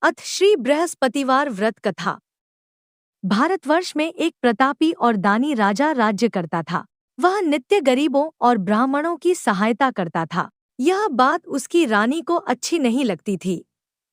अथ श्री बृहस्पतिवार व्रत कथा। भारतवर्ष में एक प्रतापी और दानी राजा राज्य करता था। वह नित्य गरीबों और ब्राह्मणों की सहायता करता था। यह बात उसकी रानी को अच्छी नहीं लगती थी।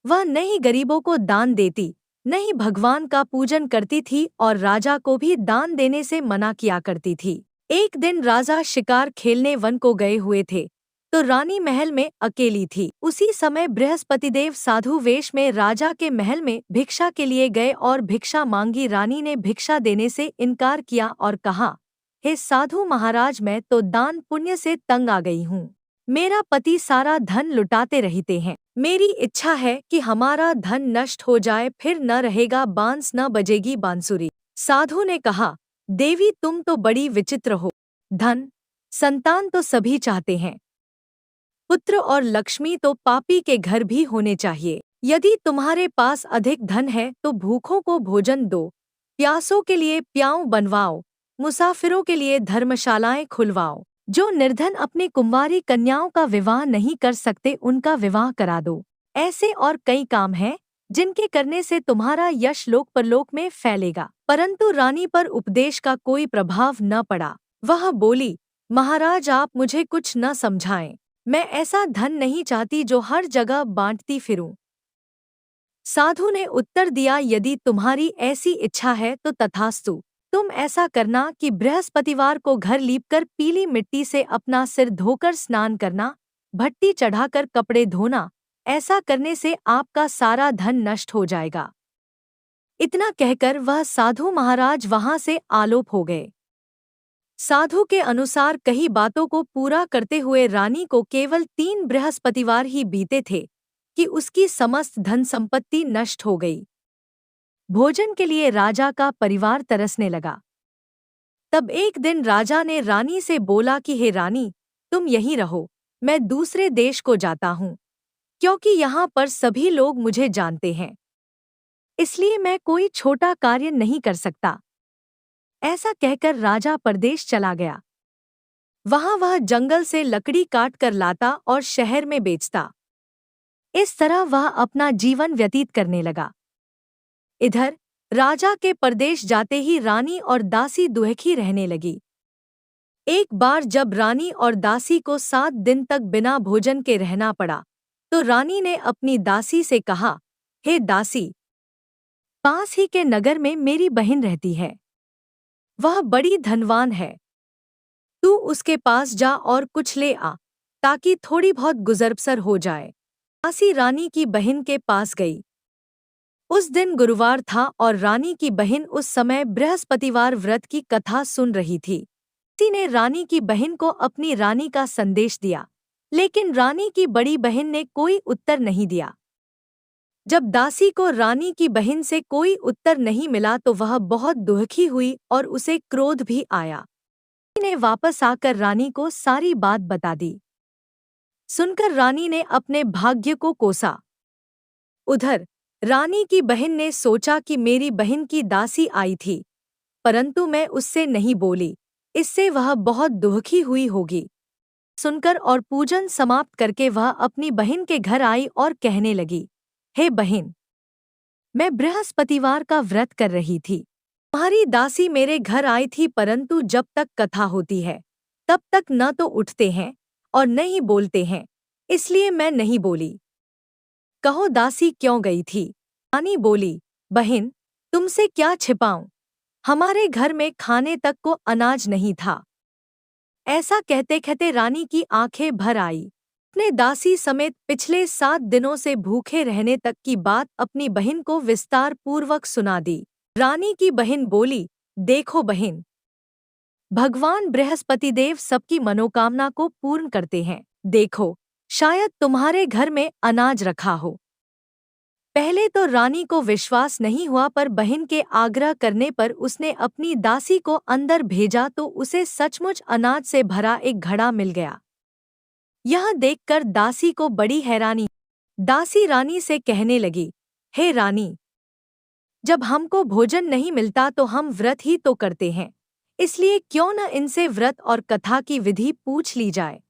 वह न ही गरीबों को दान देती, न ही भगवान का पूजन करती थी और राजा को भी दान देने से मना किया करती थी। एक दिन राजा शिकार खेलने वन को गए हुए थे, तो रानी महल में अकेली थी। उसी समय बृहस्पतिदेव साधु वेश में राजा के महल में भिक्षा के लिए गए और भिक्षा मांगी। रानी ने भिक्षा देने से इनकार किया और कहा, हे साधु महाराज, मैं तो दान पुण्य से तंग आ गई हूँ। मेरा पति सारा धन लुटाते रहते हैं। मेरी इच्छा है कि हमारा धन नष्ट हो जाए, फिर न रहेगा बांस न बजेगी बांसुरी। साधु ने कहा, देवी तुम तो बड़ी विचित्र हो। धन संतान तो सभी चाहते हैं, पुत्र और लक्ष्मी तो पापी के घर भी होने चाहिए। यदि तुम्हारे पास अधिक धन है तो भूखों को भोजन दो, प्यासों के लिए प्याऊ बनवाओ, मुसाफिरों के लिए धर्मशालाएं खुलवाओ। जो निर्धन अपनी कुंवारी कन्याओं का विवाह नहीं कर सकते उनका विवाह करा दो। ऐसे और कई काम हैं जिनके करने से तुम्हारा यश लोक परलोक में फैलेगा। परंतु रानी पर उपदेश का कोई प्रभाव न पड़ा। वह बोली, महाराज आप मुझे कुछ न समझाएं। मैं ऐसा धन नहीं चाहती जो हर जगह बांटती फिरूं। साधु ने उत्तर दिया, यदि तुम्हारी ऐसी इच्छा है तो तथास्तु। तुम ऐसा करना कि बृहस्पतिवार को घर लीपकर पीली मिट्टी से अपना सिर धोकर स्नान करना, भट्टी चढ़ाकर कपड़े धोना। ऐसा करने से आपका सारा धन नष्ट हो जाएगा। इतना कहकर वह साधु महाराज वहां से आलोप हो गए। साधु के अनुसार कई बातों को पूरा करते हुए रानी को केवल 3 बृहस्पतिवार ही बीते थे कि उसकी समस्त धन संपत्ति नष्ट हो गई। भोजन के लिए राजा का परिवार तरसने लगा। तब एक दिन राजा ने रानी से बोला कि हे रानी, तुम यहीं रहो, मैं दूसरे देश को जाता हूँ, क्योंकि यहाँ पर सभी लोग मुझे जानते हैं, इसलिए मैं कोई छोटा कार्य नहीं कर सकता। ऐसा कहकर राजा परदेश चला गया। वहां वह जंगल से लकड़ी काट कर लाता और शहर में बेचता। इस तरह वह अपना जीवन व्यतीत करने लगा। इधर राजा के परदेश जाते ही रानी और दासी दुखी रहने लगी। एक बार जब रानी और दासी को 7 दिन तक बिना भोजन के रहना पड़ा, तो रानी ने अपनी दासी से कहा, हे दासी, पास ही के नगर में मेरी बहन रहती है। वह बड़ी धनवान है। तू उसके पास जा और कुछ ले आ, ताकि थोड़ी बहुत गुजर-बसर हो जाए। दासी रानी की बहन के पास गई। उस दिन गुरुवार था और रानी की बहन उस समय बृहस्पतिवार व्रत की कथा सुन रही थी। दासी ने रानी की बहन को अपनी रानी का संदेश दिया, लेकिन रानी की बड़ी बहन ने कोई उत्तर नहीं दिया। जब दासी को रानी की बहन से कोई उत्तर नहीं मिला तो वह बहुत दुखी हुई और उसे क्रोध भी आया। दासी ने वापस आकर रानी को सारी बात बता दी। सुनकर रानी ने अपने भाग्य को कोसा। उधर रानी की बहन ने सोचा कि मेरी बहन की दासी आई थी, परंतु मैं उससे नहीं बोली, इससे वह बहुत दुखी हुई होगी। सुनकर और पूजन समाप्त करके वह अपनी बहन के घर आई और कहने लगी, हे बहन, मैं बृहस्पतिवार का व्रत कर रही थी। तुम्हारी दासी मेरे घर आई थी, परंतु जब तक कथा होती है तब तक न तो उठते हैं और न ही बोलते हैं, इसलिए मैं नहीं बोली। कहो दासी क्यों गई थी? रानी बोली, बहन, तुमसे क्या छिपाऊं, हमारे घर में खाने तक को अनाज नहीं था। ऐसा कहते कहते रानी की आंखें भर आई। अपने दासी समेत पिछले 7 दिनों से भूखे रहने तक की बात अपनी बहन को विस्तार पूर्वक सुना दी। रानी की बहन बोली, देखो बहन, भगवान बृहस्पतिदेव सबकी मनोकामना को पूर्ण करते हैं। देखो, शायद तुम्हारे घर में अनाज रखा हो। पहले तो रानी को विश्वास नहीं हुआ, पर बहन के आग्रह करने पर उसने अपनी दासी को अंदर भेजा तो उसे सचमुच अनाज से भरा एक घड़ा मिल गया। यह देखकर दासी को बड़ी हैरानी। दासी रानी से कहने लगी, हे रानी, जब हमको भोजन नहीं मिलता तो हम व्रत ही तो करते हैं, इसलिए क्यों न इनसे व्रत और कथा की विधि पूछ ली जाए,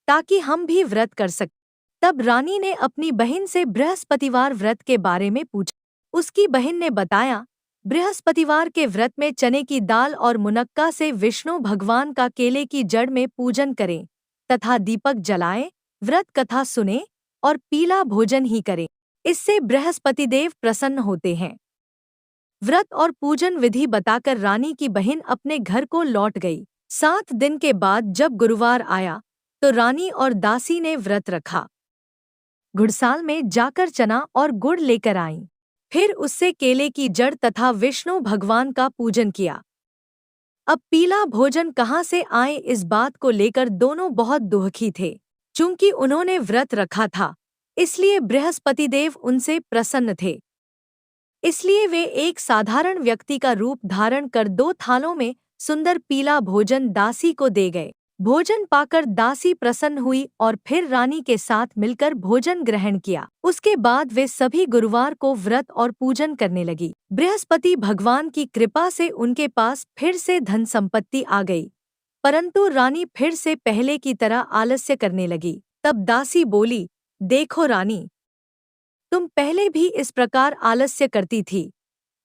ताकि हम भी व्रत कर सकें। तब रानी ने अपनी बहन से बृहस्पतिवार व्रत के बारे में पूछा। उसकी बहन ने बताया, बृहस्पतिवार के व्रत में चने की दाल और मुनक्का से विष्णु भगवान का केले की जड़ में पूजन करें तथा दीपक जलाएं, व्रत कथा सुने और पीला भोजन ही करें। इससे बृहस्पति देव प्रसन्न होते हैं। व्रत और पूजन विधि बताकर रानी की बहन अपने घर को लौट गई। 7 दिन के बाद जब गुरुवार आया तो रानी और दासी ने व्रत रखा। घुड़साल में जाकर चना और गुड़ लेकर आईं। फिर उससे केले की जड़ तथा विष्णु भगवान का पूजन किया। अब पीला भोजन कहाँ से आए, इस बात को लेकर दोनों बहुत दुखी थे। चूंकि उन्होंने व्रत रखा था, इसलिए बृहस्पति देव उनसे प्रसन्न थे। इसलिए वे एक साधारण व्यक्ति का रूप धारण कर 2 थालों में सुंदर पीला भोजन दासी को दे गए। भोजन पाकर दासी प्रसन्न हुई और फिर रानी के साथ मिलकर भोजन ग्रहण किया। उसके बाद वे सभी गुरुवार को व्रत और पूजन करने लगी। बृहस्पति भगवान की कृपा से उनके पास फिर से धन संपत्ति आ गई, परंतु रानी फिर से पहले की तरह आलस्य करने लगी। तब दासी बोली, देखो रानी, तुम पहले भी इस प्रकार आलस्य करती थी।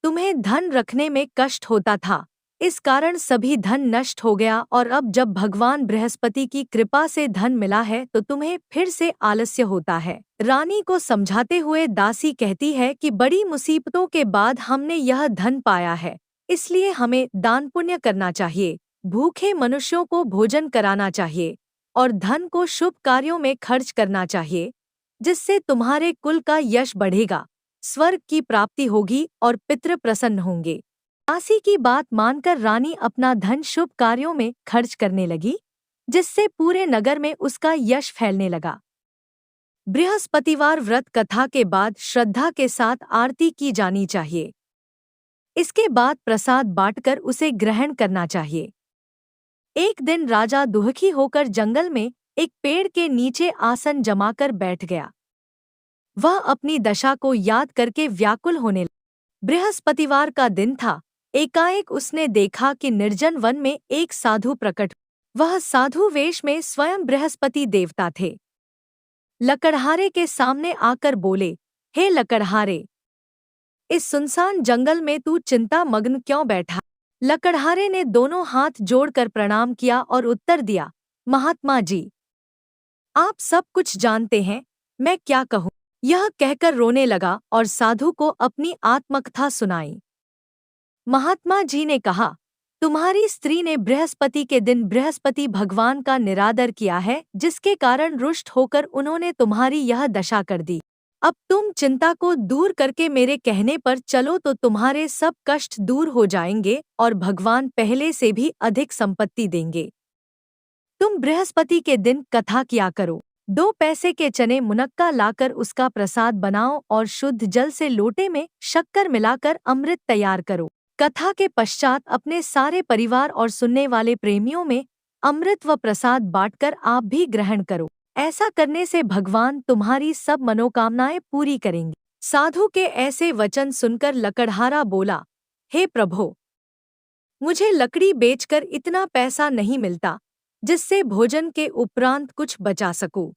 तुम्हें धन रखने में कष्ट होता था, इस कारण सभी धन नष्ट हो गया, और अब जब भगवान बृहस्पति की कृपा से धन मिला है तो तुम्हें फिर से आलस्य होता है। रानी को समझाते हुए दासी कहती है कि बड़ी मुसीबतों के बाद हमने यह धन पाया है, इसलिए हमें दान पुण्य करना चाहिए, भूखे मनुष्यों को भोजन कराना चाहिए और धन को शुभ कार्यों में खर्च करना चाहिए, जिससे तुम्हारे कुल का यश बढ़ेगा, स्वर्ग की प्राप्ति होगी और पितृ प्रसन्न होंगे। दासी की बात मानकर रानी अपना धन शुभ कार्यों में खर्च करने लगी, जिससे पूरे नगर में उसका यश फैलने लगा। बृहस्पतिवार व्रत कथा के बाद श्रद्धा के साथ आरती की जानी चाहिए। इसके बाद प्रसाद बांटकर उसे ग्रहण करना चाहिए। एक दिन राजा दुखी होकर जंगल में एक पेड़ के नीचे आसन जमाकर बैठ गया। वह अपनी दशा को याद करके व्याकुल होने लगा। बृहस्पतिवार का दिन था। एकाएक उसने देखा कि निर्जन वन में एक साधु प्रकट। वह साधु वेश में स्वयं बृहस्पति देवता थे। लकड़हारे के सामने आकर बोले, हे लकड़हारे, इस सुनसान जंगल में तू चिंता मग्न क्यों बैठा? लकड़हारे ने दोनों हाथ जोड़कर प्रणाम किया और उत्तर दिया, महात्मा जी, आप सब कुछ जानते हैं, मैं क्या कहूँ? यह कहकर रोने लगा और साधु को अपनी आत्मकथा सुनाई। महात्मा जी ने कहा, तुम्हारी स्त्री ने बृहस्पति के दिन बृहस्पति भगवान का निरादर किया है, जिसके कारण रुष्ट होकर उन्होंने तुम्हारी यह दशा कर दी। अब तुम चिंता को दूर करके मेरे कहने पर चलो तो तुम्हारे सब कष्ट दूर हो जाएंगे और भगवान पहले से भी अधिक संपत्ति देंगे। तुम बृहस्पति के दिन कथा किया करो। 2 पैसे के चने मुनक्का लाकर उसका प्रसाद बनाओ और शुद्ध जल से लोटे में शक्कर मिलाकर अमृत तैयार करो। कथा के पश्चात अपने सारे परिवार और सुनने वाले प्रेमियों में अमृत व प्रसाद बांटकर आप भी ग्रहण करो। ऐसा करने से भगवान तुम्हारी सब मनोकामनाएं पूरी करेंगे। साधु के ऐसे वचन सुनकर लकड़हारा बोला, हे प्रभो, मुझे लकड़ी बेचकर इतना पैसा नहीं मिलता जिससे भोजन के उपरांत कुछ बचा सकूं।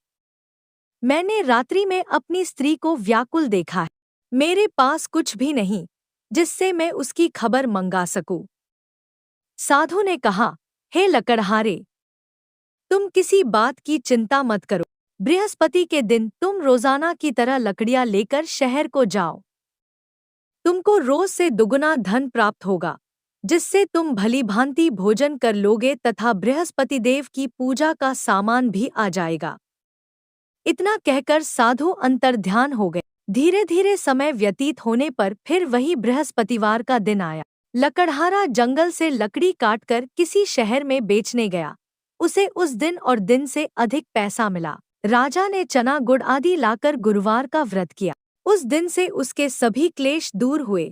मैंने रात्रि में अपनी स्त्री को व्याकुल देखा है। मेरे पास कुछ भी नहीं जिससे मैं उसकी खबर मंगा सकूं। साधु ने कहा, हे लकड़हारे, तुम किसी बात की चिंता मत करो। बृहस्पति के दिन तुम रोजाना की तरह लकड़ियां लेकर शहर को जाओ। तुमको रोज से दुगुना धन प्राप्त होगा, जिससे तुम भली भांति भोजन कर लोगे तथा बृहस्पति देव की पूजा का सामान भी आ जाएगा। इतना कहकर साधु अंतर्ध्यान हो गए। धीरे धीरे समय व्यतीत होने पर फिर वही बृहस्पतिवार का दिन आया। लकड़हारा जंगल से लकड़ी काटकर किसी शहर में बेचने गया। उसे उस दिन और दिन से अधिक पैसा मिला। राजा ने चना गुड़ आदि लाकर गुरुवार का व्रत किया। उस दिन से उसके सभी क्लेश दूर हुए,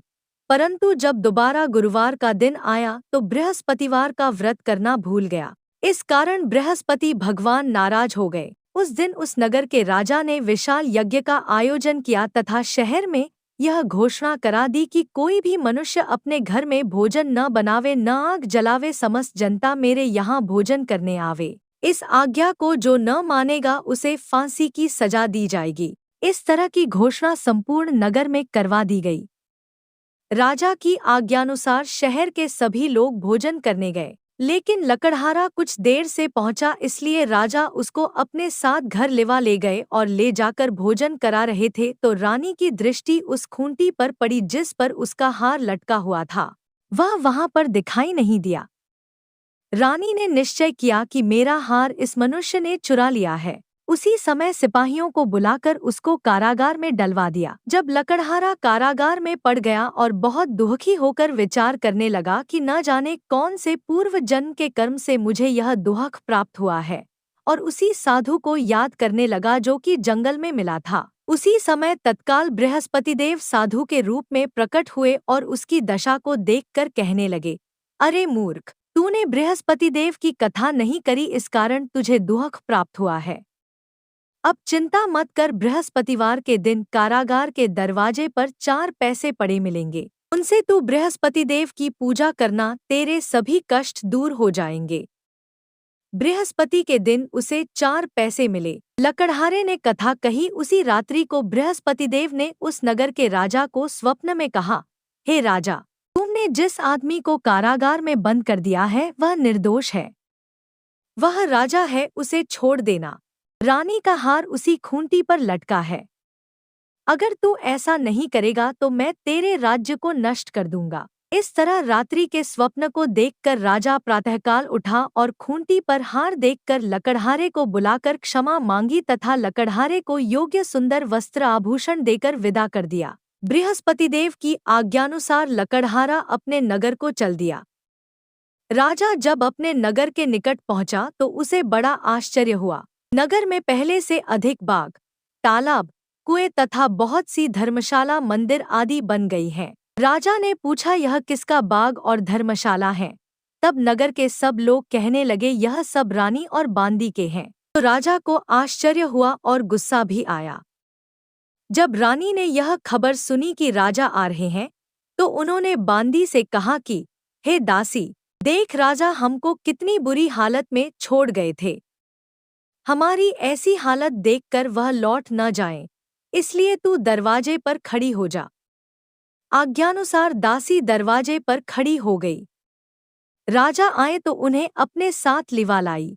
परंतु जब दोबारा गुरुवार का दिन आया तो बृहस्पतिवार का व्रत करना भूल गया। इस कारण बृहस्पति भगवान नाराज हो गए। उस दिन उस नगर के राजा ने विशाल यज्ञ का आयोजन किया तथा शहर में यह घोषणा करा दी कि कोई भी मनुष्य अपने घर में भोजन न बनावे, न आग जलावे, समस्त जनता मेरे यहाँ भोजन करने आवे। इस आज्ञा को जो न मानेगा उसे फांसी की सजा दी जाएगी। इस तरह की घोषणा संपूर्ण नगर में करवा दी गई। राजा की आज्ञानुसार शहर के सभी लोग भोजन करने गए, लेकिन लकड़हारा कुछ देर से पहुंचा, इसलिए राजा उसको अपने साथ घर ले गए और ले जाकर भोजन करा रहे थे तो रानी की दृष्टि उस खूंटी पर पड़ी जिस पर उसका हार लटका हुआ था। वह वहां पर दिखाई नहीं दिया। रानी ने निश्चय किया कि मेरा हार इस मनुष्य ने चुरा लिया है। उसी समय सिपाहियों को बुलाकर उसको कारागार में डलवा दिया। जब लकड़हारा कारागार में पड़ गया और बहुत दुखी होकर विचार करने लगा कि न जाने कौन से पूर्व जन्म के कर्म से मुझे यह दुख प्राप्त हुआ है, और उसी साधु को याद करने लगा जो कि जंगल में मिला था। उसी समय तत्काल बृहस्पतिदेव साधु के रूप में प्रकट हुए और उसकी दशा को देखकर कहने लगे, अरे मूर्ख, तूने बृहस्पतिदेव की कथा नहीं करी, इस कारण तुझे दुख प्राप्त हुआ है। अब चिंता मत कर, बृहस्पतिवार के दिन कारागार के दरवाजे पर 4 पैसे पड़े मिलेंगे। उनसे तू बृहस्पतिदेव की पूजा करना, तेरे सभी कष्ट दूर हो जाएंगे। बृहस्पति के दिन उसे 4 पैसे मिले। लकड़हारे ने कथा कही। उसी रात्रि को बृहस्पतिदेव ने उस नगर के राजा को स्वप्न में कहा, हे राजा, तुमने जिस आदमी को कारागार में बंद कर दिया है वह निर्दोष है। वह राजा है, उसे छोड़ देना। रानी का हार उसी खूंटी पर लटका है। अगर तू ऐसा नहीं करेगा तो मैं तेरे राज्य को नष्ट कर दूंगा। इस तरह रात्रि के स्वप्न को देखकर राजा प्रातःकाल उठा और खूंटी पर हार देखकर लकड़हारे को बुलाकर क्षमा मांगी तथा लकड़हारे को योग्य सुंदर वस्त्र आभूषण देकर विदा कर दिया। बृहस्पतिदेव की आज्ञानुसार लकड़हारा अपने नगर को चल दिया। राजा जब अपने नगर के निकट पहुंचा तो उसे बड़ा आश्चर्य हुआ। नगर में पहले से अधिक बाग, तालाब, कुएं तथा बहुत सी धर्मशाला, मंदिर आदि बन गई हैं। राजा ने पूछा, यह किसका बाग और धर्मशाला है? तब नगर के सब लोग कहने लगे, यह सब रानी और बांदी के हैं। तो राजा को आश्चर्य हुआ और गुस्सा भी आया। जब रानी ने यह खबर सुनी कि राजा आ रहे हैं, तो उन्होंने बांदी से कहा कि हे दासी, देख राजा हमको कितनी बुरी हालत में छोड़ गए थे। हमारी ऐसी हालत देखकर वह लौट न जाएं, इसलिए तू दरवाजे पर खड़ी हो जा। आज्ञानुसार दासी दरवाजे पर खड़ी हो गई। राजा आए तो उन्हें अपने साथ लिवा लाई।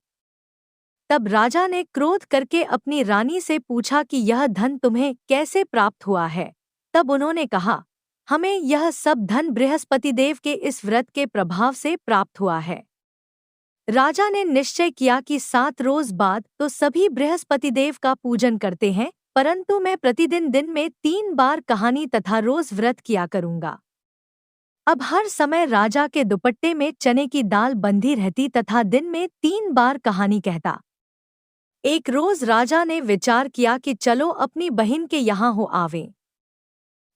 तब राजा ने क्रोध करके अपनी रानी से पूछा कि यह धन तुम्हें कैसे प्राप्त हुआ है? तब उन्होंने कहा, हमें यह सब धन बृहस्पतिदेव के इस व्रत के प्रभाव से प्राप्त हुआ है। राजा ने निश्चय किया कि 7 रोज बाद तो सभी बृहस्पतिदेव का पूजन करते हैं, परंतु मैं प्रतिदिन दिन में 3 बार कहानी तथा रोज व्रत किया करूंगा। अब हर समय राजा के दुपट्टे में चने की दाल बंधी रहती तथा दिन में 3 बार कहानी कहता। एक रोज राजा ने विचार किया कि चलो अपनी बहन के यहाँ हो आवें।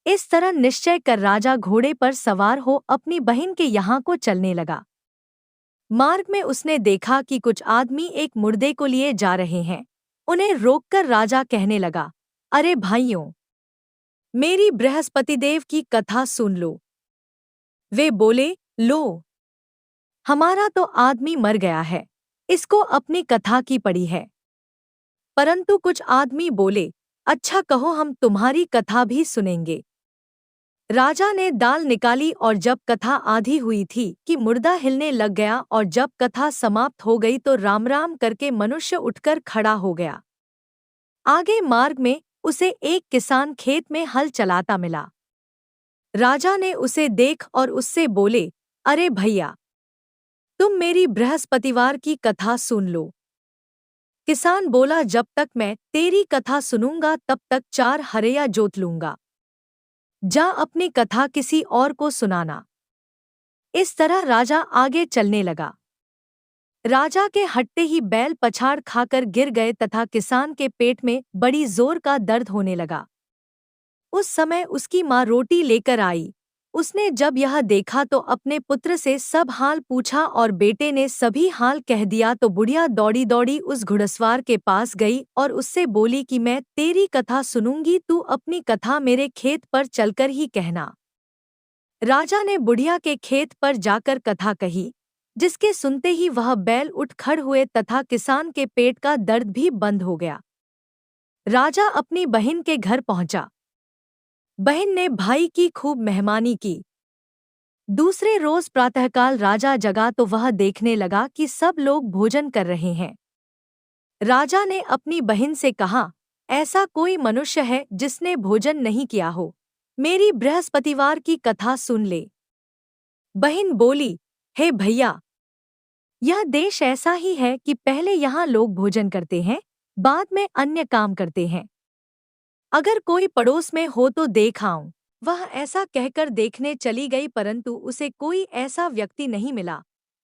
इस तरह निश्चय कर राजा घोड़े पर सवार हो अपनी बहन के यहाँ को चलने लगा। मार्ग में उसने देखा कि कुछ आदमी एक मुर्दे को लिए जा रहे हैं। उन्हें रोककर राजा कहने लगा, अरे भाइयों, मेरी बृहस्पतिदेव की कथा सुन लो। वे बोले, लो, हमारा तो आदमी मर गया है, इसको अपनी कथा की पड़ी है। परंतु कुछ आदमी बोले, अच्छा कहो, हम तुम्हारी कथा भी सुनेंगे। राजा ने दाल निकाली और जब कथा आधी हुई थी कि मुर्दा हिलने लग गया, और जब कथा समाप्त हो गई तो राम राम करके मनुष्य उठकर खड़ा हो गया। आगे मार्ग में उसे एक किसान खेत में हल चलाता मिला। राजा ने उसे देख और उससे बोले, अरे भैया, तुम मेरी बृहस्पतिवार की कथा सुन लो। किसान बोला, जब तक मैं तेरी कथा सुनूंगा तब तक 4 हरैया जोत लूंगा। जा अपनी कथा किसी और को सुनाना। इस तरह राजा आगे चलने लगा। राजा के हटते ही बैल पछाड़ खाकर गिर गए तथा किसान के पेट में बड़ी जोर का दर्द होने लगा। उस समय उसकी माँ रोटी लेकर आई। उसने जब यह देखा तो अपने पुत्र से सब हाल पूछा और बेटे ने सभी हाल कह दिया तो बुढ़िया दौड़ी दौड़ी उस घुड़सवार के पास गई और उससे बोली कि मैं तेरी कथा सुनूंगी, तू अपनी कथा मेरे खेत पर चलकर ही कहना। राजा ने बुढ़िया के खेत पर जाकर कथा कही। जिसके सुनते ही वह बैल उठ खड़ हुए तथा किसान के पेट का दर्द भी बंद हो गया। राजा अपनी बहन के घर पहुंचा। बहन ने भाई की खूब मेहमानी की। दूसरे रोज प्रातःकाल राजा जगा तो वह देखने लगा कि सब लोग भोजन कर रहे हैं। राजा ने अपनी बहन से कहा, ऐसा कोई मनुष्य है जिसने भोजन नहीं किया हो, मेरी बृहस्पतिवार की कथा सुन ले। बहन बोली, हे भैया, यह देश ऐसा ही है कि पहले यहाँ लोग भोजन करते हैं, बाद में अन्य काम करते हैं। अगर कोई पड़ोस में हो तो देख आऊं। वह ऐसा कहकर देखने चली गई, परंतु उसे कोई ऐसा व्यक्ति नहीं मिला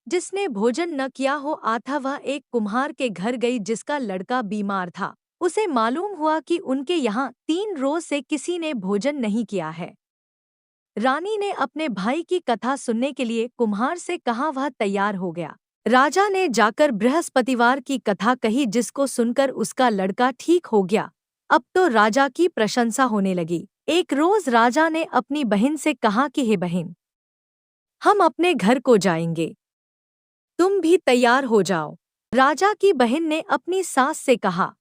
जिसने भोजन न किया हो। आता वह एक कुम्हार के घर गई जिसका लड़का बीमार था। उसे मालूम हुआ कि उनके यहाँ 3 रोज से किसी ने भोजन नहीं किया है। रानी ने अपने भाई की कथा सुनने के लिए कुम्हार से कहा, वह तैयार हो गया। राजा ने जाकर बृहस्पतिवार की कथा कही, जिसको सुनकर उसका लड़का ठीक हो गया। अब तो राजा की प्रशंसा होने लगी। एक रोज राजा ने अपनी बहन से कहा कि हे बहन, हम अपने घर को जाएंगे, तुम भी तैयार हो जाओ। राजा की बहन ने अपनी सास से कहा।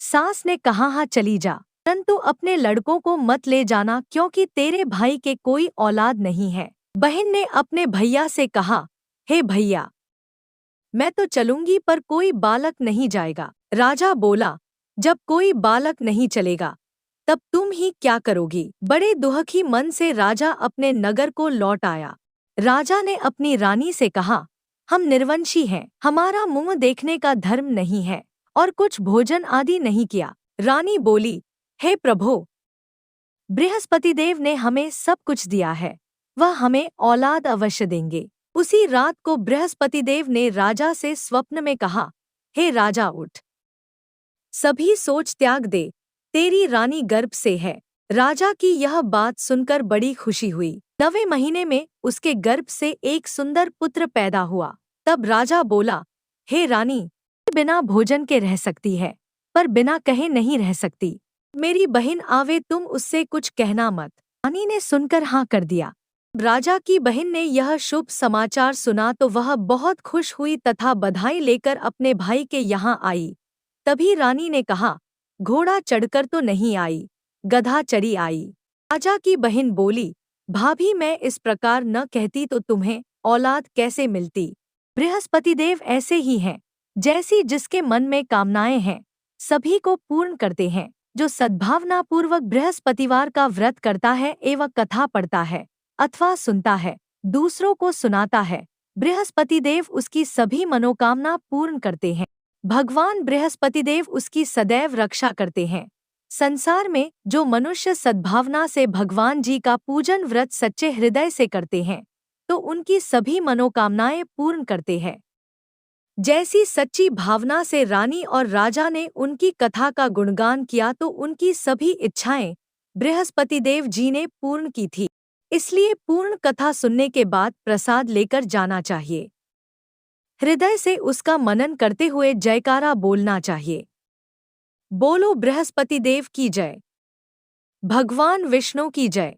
सास ने कहा, हाँ चली जा, परंतु अपने लड़कों को मत ले जाना, क्योंकि तेरे भाई के कोई औलाद नहीं है। बहन ने अपने भैया से कहा, हे भैया, मैं तो चलूंगी पर कोई बालक नहीं जाएगा। राजा बोला, जब कोई बालक नहीं चलेगा तब तुम ही क्या करोगी। बड़े दुखी मन से राजा अपने नगर को लौट आया। राजा ने अपनी रानी से कहा, हम निर्वंशी हैं, हमारा मुंह देखने का धर्म नहीं है और कुछ भोजन आदि नहीं किया। रानी बोली, हे प्रभो, बृहस्पतिदेव ने हमें सब कुछ दिया है, वह हमें औलाद अवश्य देंगे। उसी रात को बृहस्पतिदेव ने राजा से स्वप्न में कहा, हे राजा उठ, सभी सोच त्याग दे, तेरी रानी गर्भ से है। राजा की यह बात सुनकर बड़ी खुशी हुई। 9वें महीने में उसके गर्भ से एक सुंदर पुत्र पैदा हुआ। तब राजा बोला, हे रानी, बिना भोजन के रह सकती है, पर बिना कहे नहीं रह सकती। मेरी बहन आवे, तुम उससे कुछ कहना मत। रानी ने सुनकर हाँ कर दिया। राजा की बहन ने यह शुभ समाचार सुना तो वह बहुत खुश हुई तथा बधाई लेकर अपने भाई के यहाँ आई। तभी रानी ने कहा, घोड़ा चढ़कर तो नहीं आई, गधा चढ़ी आई। राजा की बहन बोली, भाभी, मैं इस प्रकार न कहती तो तुम्हें औलाद कैसे मिलती। बृहस्पतिदेव ऐसे ही हैं, जैसी जिसके मन में कामनाएं हैं सभी को पूर्ण करते हैं। जो सद्भावनापूर्वक बृहस्पतिवार का व्रत करता है एवं कथा पढ़ता है अथवा सुनता है, दूसरों को सुनाता है, बृहस्पतिदेव उसकी सभी मनोकामना पूर्ण करते हैं। भगवान बृहस्पतिदेव उसकी सदैव रक्षा करते हैं। संसार में जो मनुष्य सद्भावना से भगवान जी का पूजन व्रत सच्चे हृदय से करते हैं तो उनकी सभी मनोकामनाएं पूर्ण करते हैं। जैसी सच्ची भावना से रानी और राजा ने उनकी कथा का गुणगान किया तो उनकी सभी इच्छाएं बृहस्पतिदेव जी ने पूर्ण की थी। इसलिए पूर्ण कथा सुनने के बाद प्रसाद लेकर जाना चाहिए। हृदय से उसका मनन करते हुए जयकारा बोलना चाहिए। बोलो बृहस्पतिदेव की जय, भगवान विष्णु की जय।